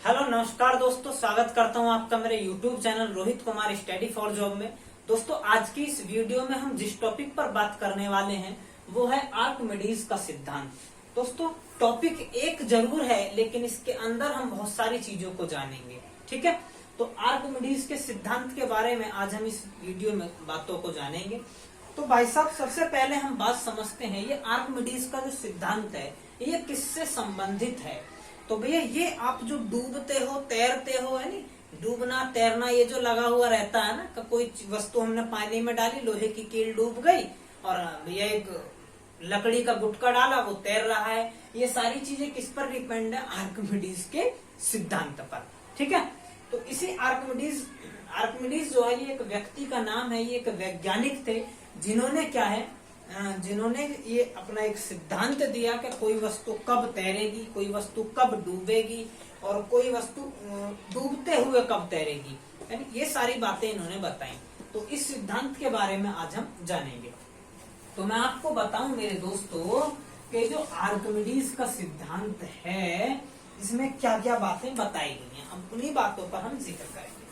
Hello नमस्कार दोस्तों, स्वागत करता हूं आपका मेरे YouTube channel Rohit Kumar study for job में। दोस्तों, आज की इस वीडियो में हम जिस टॉपिक पर बात करने वाले हैं वो है आर्किमिडीज का सिद्धांत। दोस्तों, टॉपिक एक जरूर है लेकिन इसके अंदर हम बहुत सारी चीजों को जानेंगे। ठीक है, तो आर्किमिडीज के सिद्धांत के बारे में आज हम इस वीडियो में बातों को जानेंगे। तो भाई साहब, सबसे पहले हम बात समझते हैं ये आर्किमिडीज का जो सिद्धांत है ये किससे संबंधित है। तो भैया, ये आप जो डूबते हो तैरते हो, है नी, डूबना तैरना ये जो लगा हुआ रहता है ना, कोई वस्तु हमने पानी में डाली, लोहे की कील डूब गई और भैया एक लकड़ी का गुटका डाला, वो तैर रहा है। ये सारी चीजें किस पर डिपेंड है? आर्किमिडीज के सिद्धांत पर। ठीक है, तो इसी आर्किमिडीज जो है ये एक व्यक्ति का नाम है, ये एक वैज्ञानिक थे जिन्होंने क्या है, जिन्होंने ये अपना एक सिद्धांत दिया कि कोई वस्तु कब तैरेगी, कोई वस्तु कब डूबेगी और कोई वस्तु डूबते हुए कब तैरेगी, यानी ये सारी बातें इन्होंने बताई। तो इस सिद्धांत के बारे में आज हम जानेंगे। तो मैं आपको बताऊं मेरे दोस्तों कि जो आर्किमिडीज का सिद्धांत है इसमें क्या क्या बातें बताई गई हैं, हम उन्हीं बातों पर हम जिक्र करेंगे।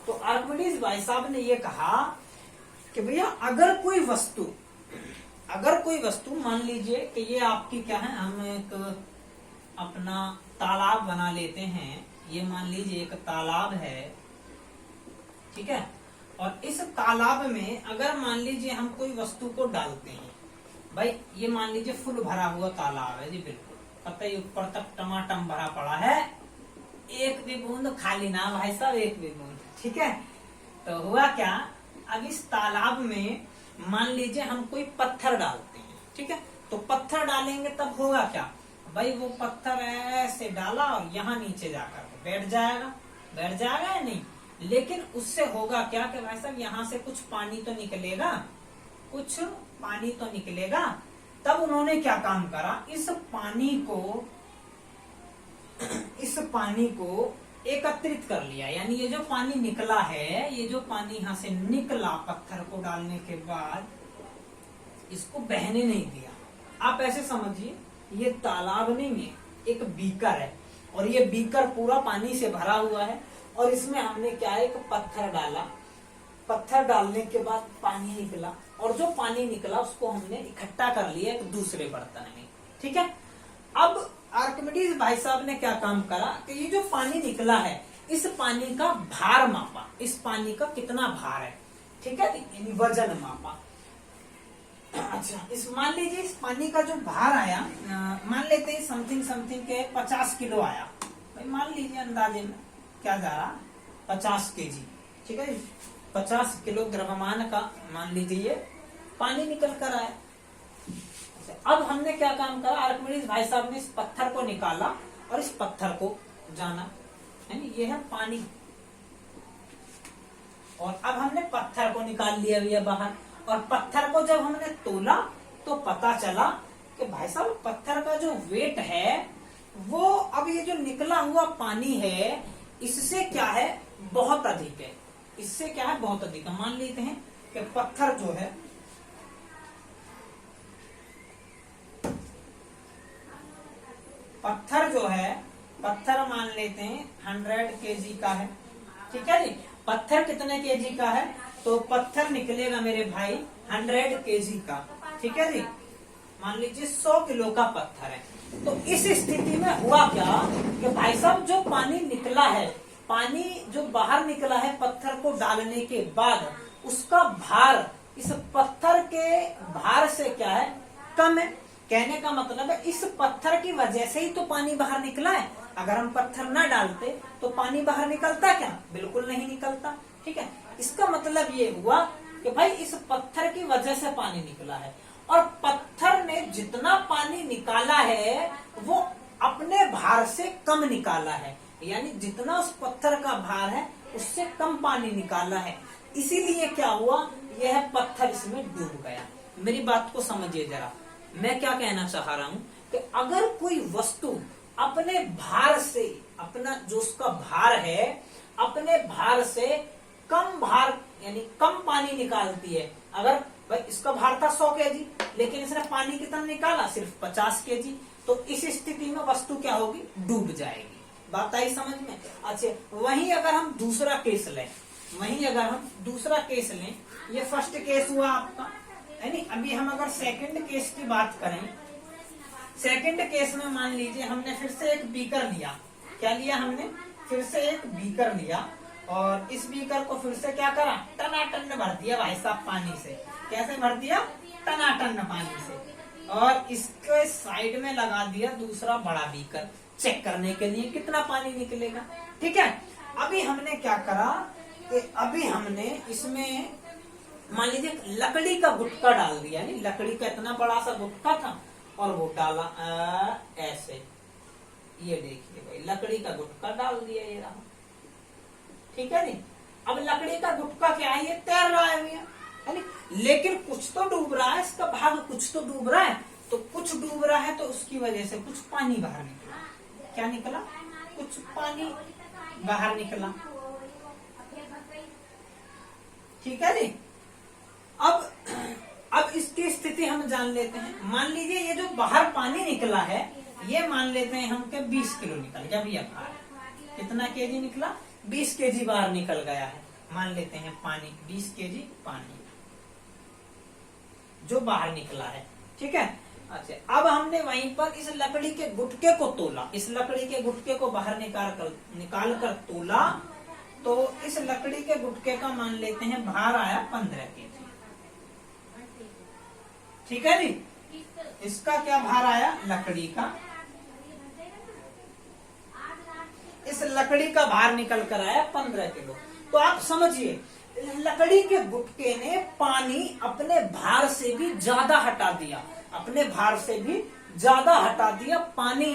तो आर्किमिडीज भाई साहब ने ये कहा कि भैया अगर कोई वस्तु मान लीजिए कि ये आपकी क्या है, हम एक अपना तालाब बना लेते हैं। ये मान लीजिए एक तालाब है, ठीक है, और इस तालाब में अगर मान लीजिए हम कोई वस्तु को डालते हैं, भाई ये मान लीजिए फुल भरा हुआ तालाब है जी, बिल्कुल पता ही ऊपर तक टमाटम भरा पड़ा है, एक भी बूंद खाली ना भाई साहब, एक भी बूंद। ठीक है, तो हुआ क्या, अब इस तालाब में मान लीजिए हम कोई पत्थर डालते हैं। ठीक है, तो पत्थर डालेंगे तब होगा क्या, भाई वो पत्थर ऐसे डाला और यहाँ नीचे जाकर बैठ जाएगा या नहीं। लेकिन उससे होगा क्या कि भाई साहब यहाँ से कुछ पानी तो निकलेगा। तब उन्होंने क्या काम करा, इस पानी को एकत्रित कर लिया, यानी ये जो पानी निकला है, ये जो पानी यहाँ से निकला पत्थर को डालने के बाद, इसको बहने नहीं दिया। आप ऐसे समझिए ये तालाब नहीं है, एक बीकर है और ये बीकर पूरा पानी से भरा हुआ है और इसमें हमने क्या है, एक पत्थर डाला। पत्थर डालने के बाद पानी निकला और जो पानी निकला उसको हमने इकट्ठा कर लिया एक दूसरे बर्तन में। ठीक है, अब आर्किमिडीज भाई साहब ने क्या काम करा कि ये जो पानी निकला है इस पानी का भार मापा, इस पानी का कितना भार है, ठीक है, यानी वजन मापा। अच्छा, मान लीजिए इस पानी का जो भार आया, मान लेते हैं समथिंग के 50 किलो आया। भाई मान लीजिए अंदाजे में क्या जा रहा, 50 केजी। ठीक है, 50 किलो द्रव्यमान का मान लीजिए ये पानी निकल कर आया। अब हमने क्या काम करा, आर्किमिडीज भाई साहब ने इस पत्थर को निकाला और इस पत्थर को जाना, यानी ये है पानी। और अब हमने पत्थर को निकाल लिया भैया बाहर, और पत्थर को जब हमने तोला तो पता चला कि भाई साहब पत्थर का जो वेट है वो, अब ये जो निकला हुआ पानी है इससे क्या है, बहुत अधिक है। इससे क्या है, बहुत अधिक है। मान लेते हैं कि पत्थर जो है, पत्थर मान लेते हैं 100 केजी का है। ठीक है जी, पत्थर कितने केजी का है, तो पत्थर निकलेगा मेरे भाई 100 केजी का। ठीक है जी, मान लीजिए 100 किलो का पत्थर है। तो इस स्थिति में हुआ क्या कि भाई साहब जो पानी निकला है, पानी जो बाहर निकला है पत्थर को डालने के बाद, उसका भार इस पत्थर के भार से क्या है, कम है। कहने का मतलब है इस पत्थर की वजह से ही तो पानी बाहर निकला है। अगर हम पत्थर न डालते तो पानी बाहर निकलता क्या, बिल्कुल नहीं निकलता। ठीक है, इसका मतलब ये हुआ कि भाई इस पत्थर की वजह से पानी निकला है, और पत्थर ने जितना पानी निकाला है वो अपने भार से कम निकाला है, यानी जितना उस पत्थर का भार है उससे कम पानी निकाला है। इसीलिए क्या हुआ, यह पत्थर इसमें डूब गया। मेरी बात को समझिए जरा, मैं क्या कहना चाह रहा हूं कि अगर कोई वस्तु अपने भार से, अपना जो उसका भार है, अपने भार से कम भार यानी कम पानी निकालती है। अगर भाई इसका भार था 100 केजी, लेकिन इसने पानी कितना निकाला, सिर्फ 50 केजी, तो इस स्थिति में वस्तु क्या होगी, डूब जाएगी। बात आई समझ में। अच्छा, वहीं अगर हम दूसरा केस लें, ये फर्स्ट केस हुआ आपका, है नी। अभी हम अगर सेकंड केस की बात करें, सेकंड केस में मान लीजिए हमने फिर से एक बीकर लिया। क्या लिया हमने? फिर से एक बीकर लिया, और इस बीकर को फिर से क्या करा? टनाटन भर दिया भाई साहब पानी से। कैसे भर दिया? टनाटन पानी से। और इसके साइड में लगा दिया दूसरा बड़ा बीकर, चेक करने के लिए कितना पानी निकलेगा। ठीक है, अभी हमने क्या करा कि अभी हमने इसमें मान लीजिए लकड़ी का गुटका डाल दिया, नहीं लकड़ी का इतना बड़ा सा गुटका था, और वो डाला ऐसे, ये देखिए भाई लकड़ी का गुटका डाल दिया, ये रहा। ठीक है नी। अब लकड़ी का गुटका क्या है? ये तैर रहा है भैया, है नी। लेकिन कुछ तो डूब रहा है, इसका भाग कुछ तो डूब रहा है। तो कुछ डूब रहा है तो उसकी वजह से कुछ पानी बाहर निकला। क्या निकला? कुछ पानी बाहर निकला। ठीक है जी। अब इसकी स्थिति हम जान लेते हैं। मान लीजिए ये जो बाहर पानी निकला है, ये मान लेते हैं हम के 20 किलो निकल गया भैया बाहर। कितना केजी निकला? 20 केजी बाहर निकल गया है। मान लेते हैं पानी 20 केजी पानी जो बाहर निकला है। ठीक है। अच्छा, अब हमने वहीं पर इस लकड़ी के गुटके को तोला, इस लकड़ी के गुटके को बाहर निकाल कर तोला, तो इस लकड़ी के गुटके का मान लेते हैं भार आया 15 केजी। ठीक है जी। इसका क्या भार आया? लकड़ी का, इस लकड़ी का भार निकल कर आया 15 किलो। तो आप समझिए लकड़ी के गुटके ने पानी अपने भार से भी ज्यादा हटा दिया, अपने भार से भी ज्यादा हटा दिया पानी।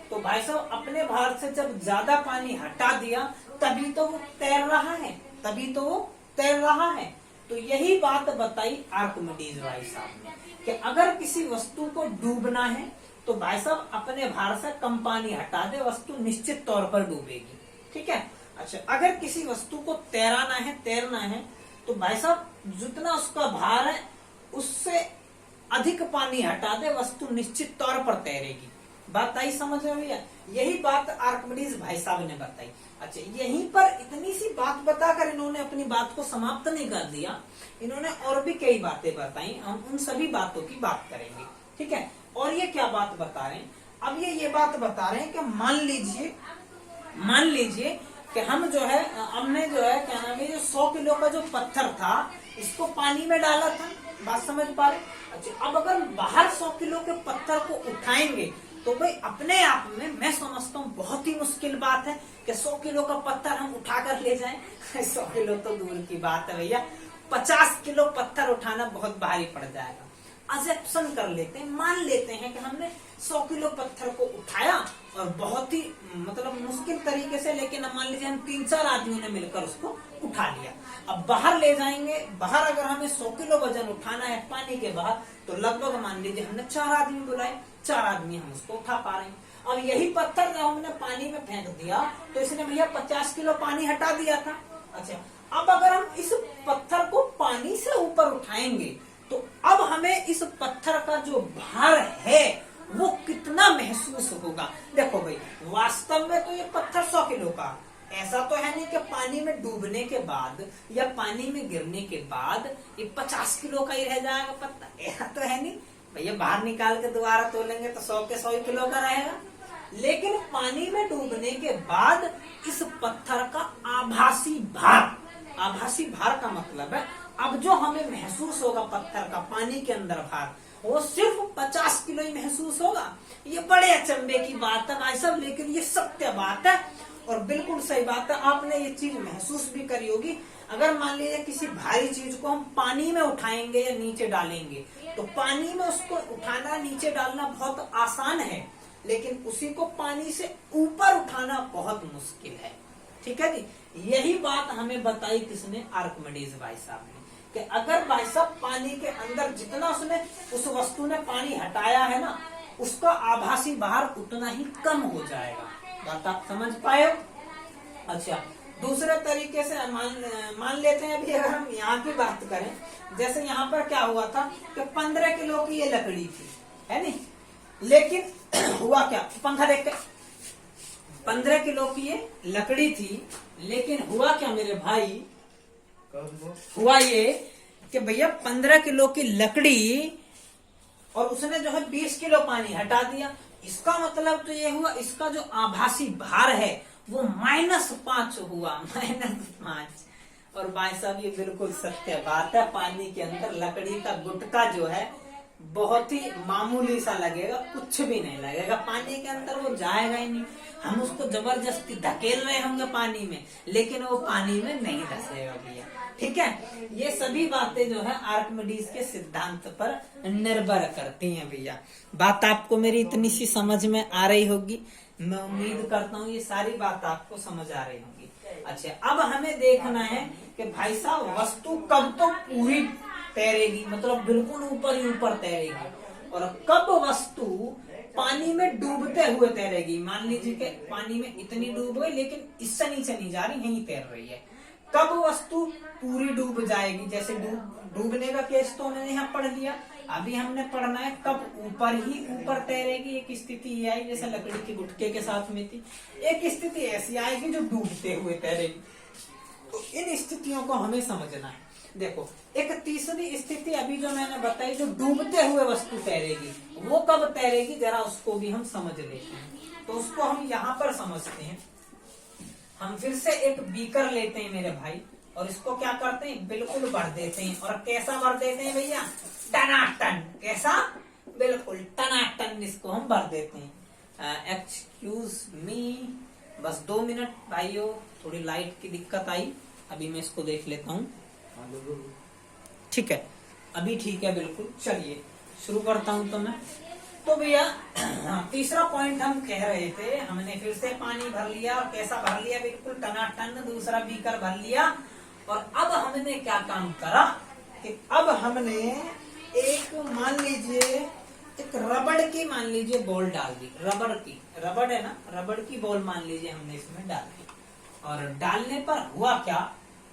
तो भाई साहब अपने भार से जब ज्यादा पानी हटा दिया तभी तो वो तैर रहा है, तभी तो वो तैर रहा है। तो यही बात बताई आर्किमिडीज भाई साहब ने कि अगर किसी वस्तु को डूबना है तो भाई साहब अपने भार से कम पानी हटा दे, वस्तु निश्चित तौर पर डूबेगी। ठीक है। अच्छा, अगर किसी वस्तु को तैरना है तो भाई साहब जितना उसका भार है उससे अधिक पानी हटा दे, वस्तु निश्चित तौर पर तैरेगी। बात आई समझ में भैया? यही बात आर्किमिडीज भाई साहब ने बताई। अच्छा, यहीं पर इतनी सी बात बताकर इन्होंने अपनी बात को समाप्त नहीं कर दिया, इन्होंने और भी कई बातें बताई। हम उन सभी बातों की बात करेंगे। ठीक है। और ये क्या बात बता रहे हैं? अब ये बात बता रहे हैं कि मान लीजिए कि हम जो है, हमने जो है क्या नाम है, जो 100 किलो का जो पत्थर था इसको पानी में डाला था। बात समझ पा रहे? अच्छा, अब अगर बाहर 100 किलो के पत्थर को उठाएंगे तो भाई अपने आप में मैं समझता हूँ बहुत ही मुश्किल बात है कि 100 किलो का पत्थर हम उठा कर ले जाएं। 100 किलो तो दूर की बात है भैया, 50 किलो पत्थर उठाना बहुत भारी पड़ जाएगा। अजेप्शन कर लेते हैं, मान लेते हैं कि हमने 100 किलो पत्थर को उठाया और बहुत ही मतलब मुश्किल तरीके से, लेकिन मान लीजिए हम 3-4 आदमियों ने मिलकर उसको उठा लिया। अब बाहर ले जाएंगे, बाहर अगर हमें 100 किलो वजन उठाना है पानी के बाहर, तो लगभग मान लीजिए हमने 4 आदमी बुलाए, 4 आदमी हम उसको उठा पा रहे हैं। अब यही पत्थर जब हमने पानी में फेंक दिया तो इसने भैया 50 किलो पानी हटा दिया था। अच्छा, अब अगर हम इस पत्थर को पानी से ऊपर उठाएंगे तो अब हमें इस पत्थर का जो भार है वो कितना महसूस होगा। देखो भाई, वास्तव में तो ये पत्थर 100 किलो का, ऐसा तो है नहीं कि पानी में डूबने के बाद या पानी में गिरने के बाद ये 50 किलो का ही रह जाएगा पत्थर, ऐसा तो है नहीं भैया। बाहर निकाल के दोबारा तोलेंगे तो 100 के 100 किलो का रहेगा। लेकिन पानी में डूबने के बाद इस पत्थर का आभासी भार का मतलब है अब जो हमें महसूस होगा पत्थर का पानी के अंदर भार, वो सिर्फ 50 किलो ही महसूस होगा। ये बड़े अचंभे की बात है भाई साहब, लेकिन ये सत्य बात है और बिल्कुल सही बात है। आपने ये चीज महसूस भी करी होगी। अगर मान लीजिए किसी भारी चीज को हम पानी में उठाएंगे या नीचे डालेंगे तो पानी में उसको उठाना नीचे डालना बहुत आसान है, लेकिन उसी को पानी से ऊपर उठाना बहुत मुश्किल है। ठीक है जी। यही बात हमें बताई किसने? आर्किमिडीज भाई साहब ने, कि अगर भाई साहब पानी के अंदर जितना उसने उस वस्तु ने पानी हटाया है ना, उसका आभासी भार उतना ही कम हो जाएगा। बात आप समझ पाए? अच्छा, दूसरे तरीके से मान लेते हैं अभी अगर हम यहाँ की बात करें, जैसे यहाँ पर क्या हुआ था कि 15 किलो की ये लकड़ी थी, है नहीं, लेकिन हुआ क्या? पंखा देख के 15 किलो की ये लकड़ी थी, लेकिन हुआ क्या मेरे भाई, हुआ ये कि भैया 15 किलो की लकड़ी और उसने जो है 20 किलो पानी हटा दिया। इसका मतलब तो ये हुआ, इसका जो आभासी भार है वो -5 हुआ, -5। और भाई साहब ये बिल्कुल सत्य बात है, पानी के अंदर लकड़ी का गुटका जो है बहुत ही मामूली सा लगेगा, कुछ भी नहीं लगेगा, पानी के अंदर वो जाएगा ही नहीं। हम उसको जबरदस्ती धकेल रहे होंगे पानी में, लेकिन वो पानी में नहीं धसेगा भैया। ठीक है, ये सभी बातें जो है आर्किमिडीज के सिद्धांत पर निर्भर करती हैं भैया। बात आपको मेरी इतनी सी समझ में आ रही होगी, मैं उम्मीद करता हूँ ये सारी बात आपको समझ आ रही होगी। अच्छा, अब हमें देखना है कि भाई साहब वस्तु कब तो पूरी तैरेगी, मतलब बिल्कुल ऊपर ही ऊपर तैरेगी, और कब वस्तु पानी में डूबते हुए तैरेगी। मान लीजिए कि पानी में इतनी डूब गई, लेकिन इससे नीचे नहीं जा रही, यहीं तैर रही है। कब वस्तु पूरी डूब जाएगी, जैसे डूबने का केस तो हमने यहाँ पढ़ लिया, अभी हमने पढ़ना है कब ऊपर ही ऊपर तैरेगी। एक स्थिति ये आई जैसे लकड़ी के गुटके के साथ में थी, एक स्थिति ऐसी आएगी जो डूबते हुए तैरेगी। तो इन स्थितियों को हमें समझना है। देखो, एक तीसरी स्थिति अभी जो मैंने बताई, जो डूबते हुए वस्तु तैरेगी, वो कब तैरेगी जरा उसको भी हम समझ लेते हैं। तो उसको हम यहाँ पर समझते हैं। हम फिर से एक बीकर लेते हैं मेरे भाई, और इसको क्या करते हैं, बिल्कुल भर देते हैं। और कैसा भर देते हैं भैया, टनाटन। कैसा, बिल्कुल टनाटन इसको हम भर देते हैं। एक्सक्यूज मी, बस 2 मिनट भाइयों, थोड़ी लाइट की दिक्कत आई, अभी मैं इसको देख लेता हूँ। ठीक है, अभी ठीक है बिल्कुल। चलिए शुरू करता हूँ। तो भैया तीसरा पॉइंट हम कह रहे थे, हमने फिर से पानी भर लिया, और कैसा भर लिया, बिल्कुल टनाटन, दूसरा बीकर भर लिया। और अब हमने क्या काम करा कि अब हमने एक, मान लीजिए एक रबड़ की, मान लीजिए बॉल डाल दी, रबड़ की, रबड़ है ना, रबड़ की बॉल मान लीजिए हमने इसमें डाल दी। और डालने पर हुआ क्या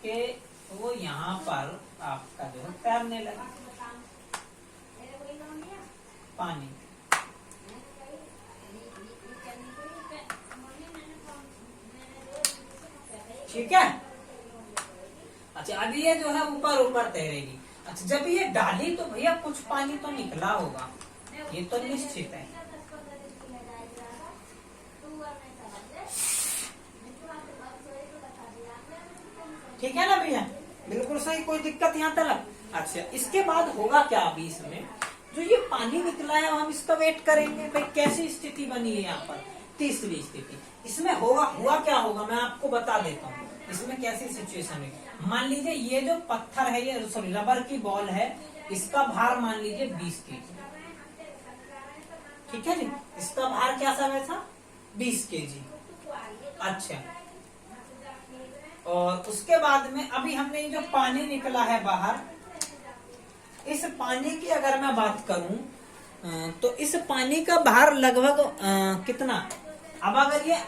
कि वो यहाँ पर आपका जो है तैरने लगा पानी। ठीक है, अच्छा अभी ये जो है ऊपर ऊपर तैरेगी। अच्छा, जब ये डाली तो भैया कुछ पानी तो निकला होगा, ये तो निश्चित है। ठीक है ना भैया, बिल्कुल सही, कोई दिक्कत यहाँ तक। अच्छा, इसके बाद होगा क्या, अभी इसमें जो ये पानी निकला है हम इसका वेट करेंगे। भाई कैसी स्थिति बनी है यहाँ पर, तीसरी स्थिति। इसमें होगा, हुआ क्या होगा मैं आपको बता देता हूँ। इसमें कैसी सिचुएशन है, मान लीजिए ये जो पत्थर है, ये सॉरी रबर की बॉल है, इसका भार मान लीजिए 20 केजी। ठीक है जी, इसका भार क्या सा वैसा 20 केजी। अच्छा, और उसके बाद में अभी हमने ये जो पानी निकला है बाहर, इस पानी की अगर मैं बात करूं तो इस पानी का भार लगभग कितना, अब अगर ये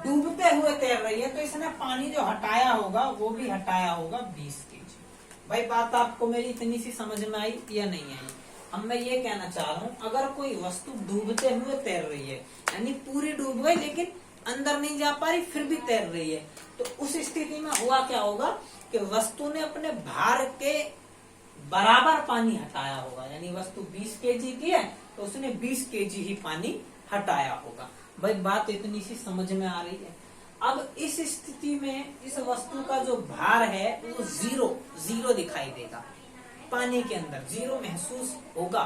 डूबते हुए तैर रही है तो इसने पानी जो हटाया होगा वो भी हटाया होगा 20 केजी। भाई बात आपको मेरी इतनी सी समझ में आई या नहीं आई। अब मैं ये कहना चाह रहा हूँ, अगर कोई वस्तु डूबते हुए तैर रही है, यानी पूरी डूब गई लेकिन अंदर नहीं जा पा रही, फिर भी तैर रही है, तो उस स्थिति में हुआ क्या होगा कि वस्तु ने अपने भार के बराबर पानी हटाया होगा। यानी वस्तु 20 केजी की है तो उसने 20 केजी ही पानी हटाया होगा। भाई बात इतनी सी समझ में आ रही है। अब इस स्थिति में इस वस्तु का जो भार है वो जीरो दिखाई देगा, पानी के अंदर जीरो महसूस होगा।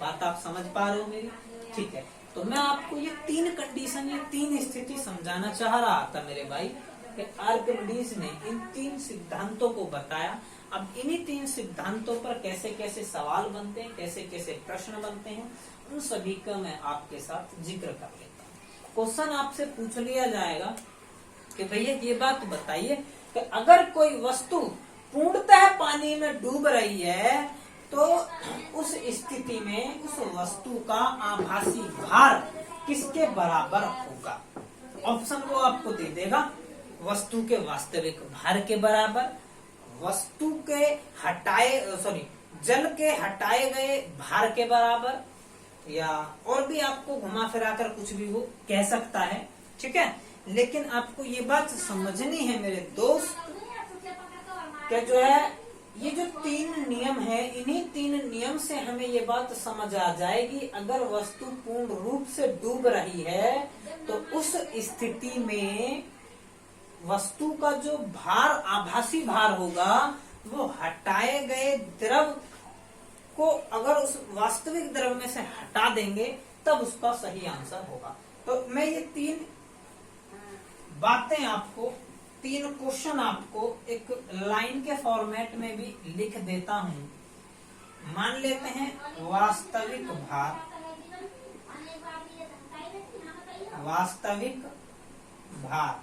बात आप समझ पा रहे हो मेरी? ठीक है, तो मैं आपको ये 3 कंडीशन, ये 3 स्थिति समझाना चाह रहा था मेरे भाई कि आर्किमिडीज ने इन 3 सिद्धांतों को बताया। अब इन्हीं 3 सिद्धांतों पर कैसे कैसे सवाल बनते हैं, कैसे कैसे प्रश्न बनते हैं, उन सभी का मैं आपके साथ जिक्र कर लेता हूँ। क्वेश्चन आपसे पूछ लिया जाएगा कि भैया ये बात बताइए कि अगर कोई वस्तु पूर्णतः पानी में डूब रही है तो उस स्थिति में उस वस्तु का आभासी भार किसके बराबर होगा। ऑप्शन वो आपको दे देगा, वस्तु के वास्तविक भार के बराबर, वस्तु के जल के हटाए गए भार के बराबर, या और भी आपको घुमा फिरा कर कुछ भी वो कह सकता है। ठीक है। लेकिन आपको ये बात समझनी है मेरे दोस्त कि जो है ये जो 3 नियम है, इन्हीं 3 नियम से हमें ये बात समझ आ जाएगी, अगर वस्तु पूर्ण रूप से डूब रही है तो उस स्थिति में वस्तु का जो भार, आभासी भार होगा, वो हटाए गए द्रव को अगर उस वास्तविक द्रव में से हटा देंगे तब उसका सही आंसर होगा। तो मैं ये 3 बातें आपको, 3 क्वेश्चन आपको एक लाइन के फॉर्मेट में भी लिख देता हूं। मान लेते हैं वास्तविक भार, वास्तविक भार,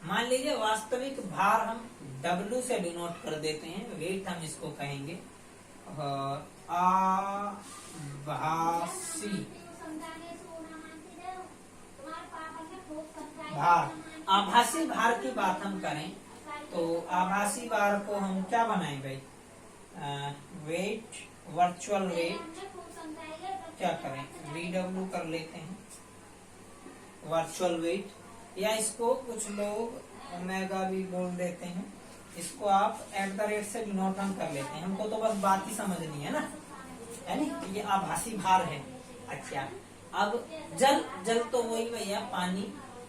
मान लीजिए वास्तविक भार हम W से डिनोट कर देते हैं, वेट हम इसको कहेंगे, आभासी भार। आभासी भार की बात हम करें तो आभासी भार को हम क्या बनाएं भाई, वेट, वर्चुअल वेट, क्या करें, VW कर लेते हैं, वर्चुअल वेट, या इसको कुछ लोग ओमेगा भी बोल देते हैं, इसको आप @ से डिनोट हम कर लेते हैं, हमको तो बस बात ही समझनी है ना, है नी। ये आभासी भार है। अच्छा, अब जल, जल तो वही भैया पानी,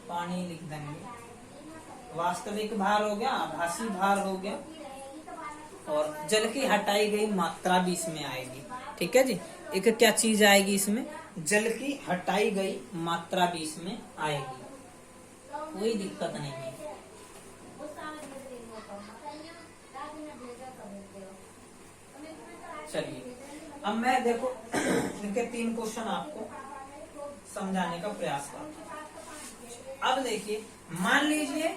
पानी लिख देंगे, वास्तविक भार हो गया, आभासी भार हो गया, और जल की हटाई गई मात्रा भी इसमें आएगी। ठीक है जी, एक क्या चीज आएगी इसमें, जल की हटाई गई मात्रा भी इसमें आएगी, कोई दिक्कत नहीं है। चलिए अब मैं देखो इनके 3 क्वेश्चन आपको समझाने का प्रयास करता हूं। अब देखिए, मान लीजिए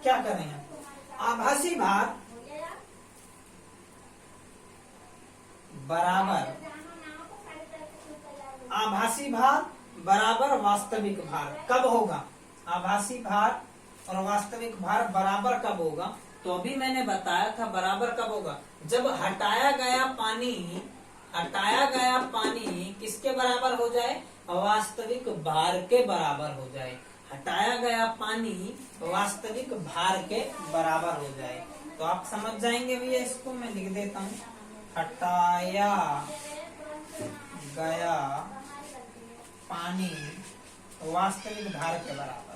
क्या करें, आभासी भार बराबर, आभासी भार बराबर वास्तविक भार कब होगा, आभासी भार और वास्तविक भार बराबर कब होगा, तो अभी मैंने बताया था बराबर कब होगा, जब हटाया गया पानी, हटाया गया पानी किसके बराबर हो जाए, वास्तविक भार के बराबर हो जाए, हटाया गया पानी वास्तविक भार के बराबर हो जाए। तो आप समझ जाएंगे भैया, इसको मैं लिख देता हूँ, हटाया गया पानी वास्तविक भार के बराबर।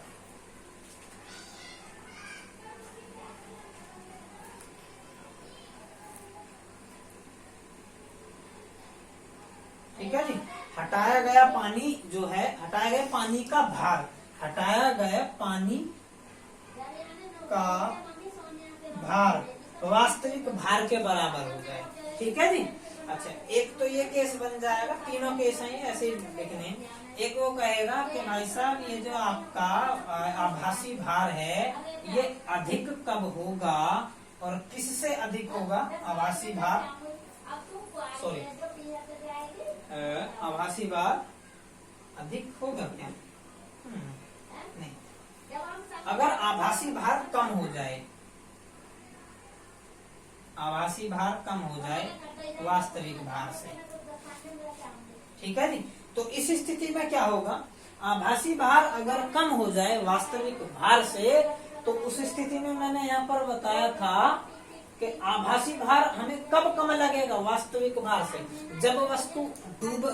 ठीक है जी, हटाया गया पानी जो है, हटाया गया पानी का भार, हटाया गया पानी का भार वास्तविक भार के बराबर हो जाए। ठीक है जी। अच्छा, एक तो ये केस बन जाएगा, तीनों केस हैं ऐसे ही लिखने। एक वो कहेगा कि भाई साहब ये जो आपका आभासी भार है ये अधिक कब होगा और किससे अधिक होगा, आभासी भार, सॉरी आभासी भार अधिक होगा क्या, नहीं, अगर आभासी भार कम हो जाए, आभासी भार कम हो जाए वास्तविक भार से। ठीक है जी। तो इस स्थिति में क्या होगा, आभासी भार अगर कम हो जाए वास्तविक भार से, तो उस स्थिति में मैंने यहाँ पर बताया था कि आभासी भार हमें कब कम लगेगा वास्तविक भार से, जब वस्तु डूब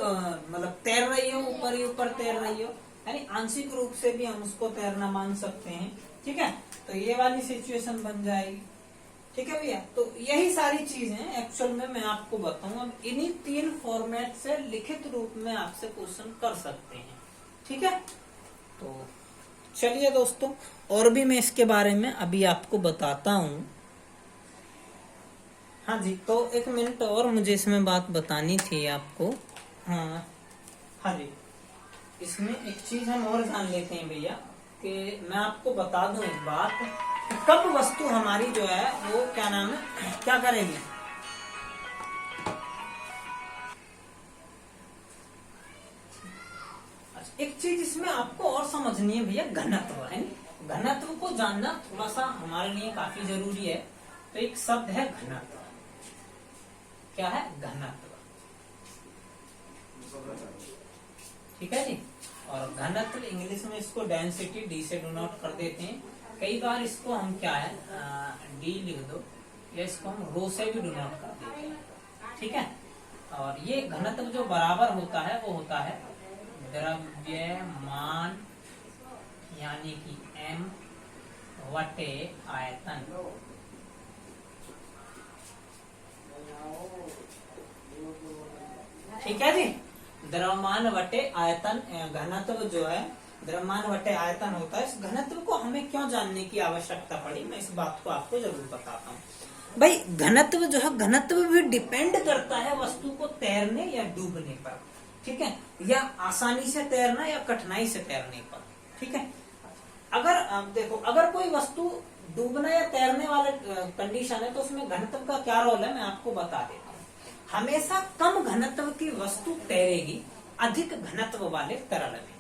मतलब तैर रही हो, ऊपर ही ऊपर तैर रही हो, यानी आंशिक रूप से भी हम उसको तैरना मान सकते हैं। ठीक है, तो ये वाली सिचुएशन बन जाएगी। ठीक है भैया, तो यही सारी चीजें एक्चुअल में मैं आपको बताऊं। अब इन्हीं 3 फॉर्मेट से लिखित रूप में आपसे क्वेश्चन कर सकते हैं। ठीक है, तो चलिए दोस्तों, और भी मैं इसके बारे में अभी आपको बताता हूं। हाँ जी, तो 1 मिनट और मुझे इसमें बात बतानी थी आपको। हाँ जी, इसमें एक चीज हम और जान लेते हैं भैया, कि मैं आपको बता दूं एक बात, कब वस्तु हमारी जो है वो क्या नाम है, क्या करेगी, एक चीज इसमें आपको और समझनी है भैया, घनत्व है। घनत्व को जानना थोड़ा सा हमारे लिए काफी जरूरी है। तो एक शब्द है घनत्व, क्या है, घनत्व। ठीक है जी। और घनत्व इंग्लिश में इसको डेंसिटी डी से डिनोट कर देते हैं। कई बार इसको हम क्या है डी लिख दो या इसको हम रो से भी डिनोट कर देते हैं, ठीक है। और ये घनत्व जो बराबर होता है वो होता है द्रव्यमान यानी कि m वटे आयतन। ठीक है जी, द्रव्यमान वटे आयतन। घनत्व जो है द्रव्यमान वटे आयतन होता है। इस घनत्व को हमें क्यों जानने की आवश्यकता पड़ी, मैं इस बात को आपको जरूर बताता हूँ। भाई घनत्व जो है, घनत्व भी डिपेंड करता है वस्तु को तैरने या डूबने पर, ठीक है, या आसानी से तैरना या कठिनाई से तैरने पर, ठीक है। अगर देखो, अगर कोई वस्तु डूबना या तैरने वाले कंडीशन है तो उसमें घनत्व का क्या रोल है मैं आपको बता देता हूँ। हमेशा कम घनत्व की वस्तु तैरेगी अधिक घनत्व वाले तरल में।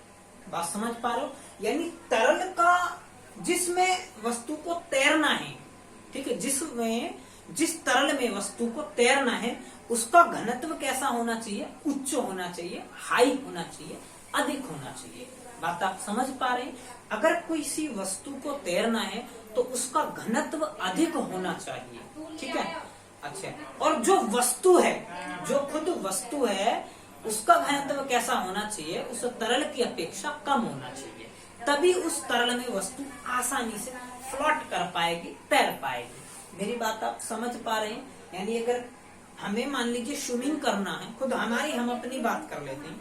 बात समझ पा रहे हो? यानी तरल का जिसमें वस्तु को तैरना है, ठीक है, जिस तरल में वस्तु को तैरना है उसका घनत्व कैसा होना चाहिए, उच्च होना चाहिए, हाई होना चाहिए, अधिक होना चाहिए। बात आप समझ पा रहे हैं? अगर किसी वस्तु को तैरना है तो उसका घनत्व अधिक होना चाहिए, ठीक है। अच्छा, और जो वस्तु है, जो खुद वस्तु है, उसका घनत्व कैसा होना चाहिए, उस तरल की अपेक्षा कम होना चाहिए। तभी उस तरल में वस्तु आसानी से फ्लोट कर पाएगी, तैर पाएगी। मेरी बात आप समझ पा रहे हैं? यानी अगर हमें मान लीजिए स्विमिंग करना है, खुद हम अपनी बात कर लेते हैं,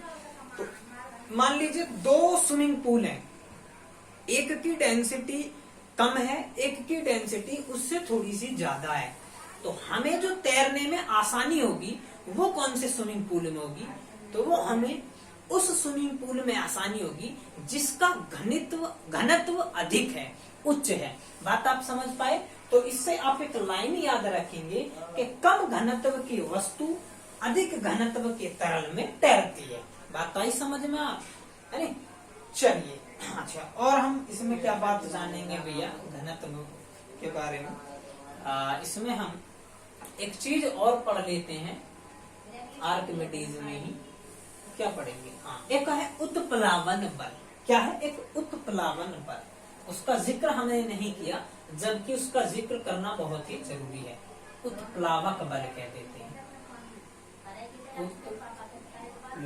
तो मान लीजिए 2 स्विमिंग पूल हैं, एक की डेंसिटी कम है, एक की डेंसिटी उससे थोड़ी सी ज्यादा है। तो हमें जो तैरने में आसानी होगी वो कौन से स्विमिंग पूल में होगी, तो वो हमें उस स्विमिंग पूल में आसानी होगी जिसका घनत्व अधिक है, उच्च है। बात आप समझ पाए? तो इससे आप एक लाइन याद रखेंगे कि कम घनत्व की वस्तु अधिक घनत्व के तरल में तैरती है। बात आई समझ में आप? है? चलिए, अच्छा, और हम इसमें क्या बात जानेंगे भैया घनत्व के बारे में। इसमें हम एक चीज और पढ़ लेते हैं, आर्किमिडीज में ही क्या पढ़ेंगे। हाँ, एक है उत्प्लावन बल। क्या है? एक उत्प्लावन बल। उसका जिक्र हमने नहीं किया, जबकि उसका जिक्र करना बहुत ही जरूरी है। उत्प्लावक बल कह देते हैं, उत्प्लावन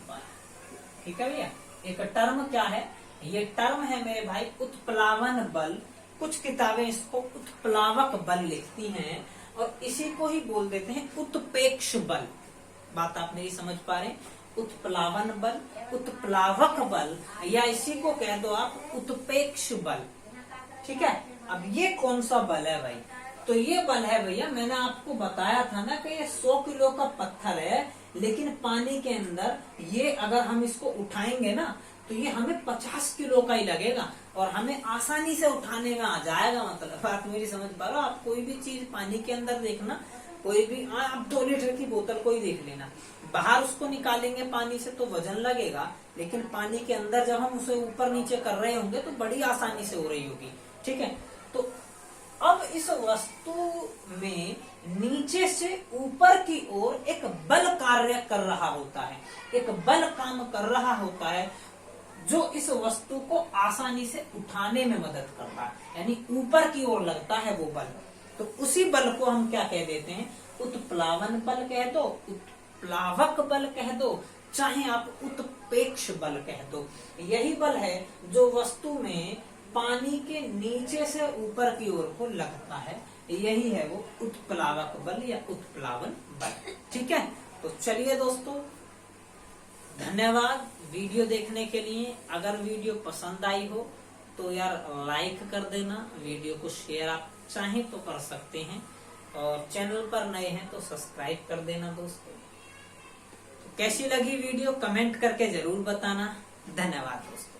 बल, ठीक है भैया। एक टर्म क्या है, ये टर्म है मेरे भाई उत्प्लावन बल। कुछ किताबें इसको उत्प्लावक बल लिखती हैं और इसी को ही बोल देते हैं उत्प्रेक्ष बल। बात आप मेरी समझ पा रहे हैं? उत्प्लावन बल, उत्प्लावक बल, या इसी को कह दो आप उत्प्रेक्ष बल, ठीक है। अब ये कौन सा बल है भाई? तो ये बल है भैया, मैंने आपको बताया था ना कि ये 100 किलो का पत्थर है, लेकिन पानी के अंदर ये अगर हम इसको उठाएंगे ना तो ये हमें 50 किलो का ही लगेगा और हमें आसानी से उठाने में आ जाएगा। मतलब बात मेरी समझ पा रहे हो? आप कोई भी चीज पानी के अंदर देखना, कोई भी आप 2 लीटर की बोतल को ही देख लेना, बाहर उसको निकालेंगे पानी से तो वजन लगेगा, लेकिन पानी के अंदर जब हम उसे ऊपर नीचे कर रहे होंगे तो बड़ी आसानी से हो रही होगी, ठीक है। तो अब इस वस्तु में नीचे से ऊपर की ओर एक बल कार्य कर रहा होता है, एक बल काम कर रहा होता है जो इस वस्तु को आसानी से उठाने में मदद करता है, यानी ऊपर की ओर लगता है वो बल। तो उसी बल को हम क्या कह देते हैं? उत्प्लावन बल कह दो, उत्प्लावक बल कह दो, चाहे आप उत्प्रेक्ष बल कह दो। यही बल है जो वस्तु में पानी के नीचे से ऊपर की ओर को लगता है, यही है वो उत्प्लावक बल या उत्प्लावन बल, ठीक है। तो चलिए दोस्तों, धन्यवाद वीडियो देखने के लिए। अगर वीडियो पसंद आई हो तो यार लाइक कर देना, वीडियो को शेयर आप चाहें तो कर सकते हैं, और चैनल पर नए हैं तो सब्सक्राइब कर देना दोस्तों। कैसी लगी वीडियो कमेंट करके जरूर बताना। धन्यवाद दोस्तों।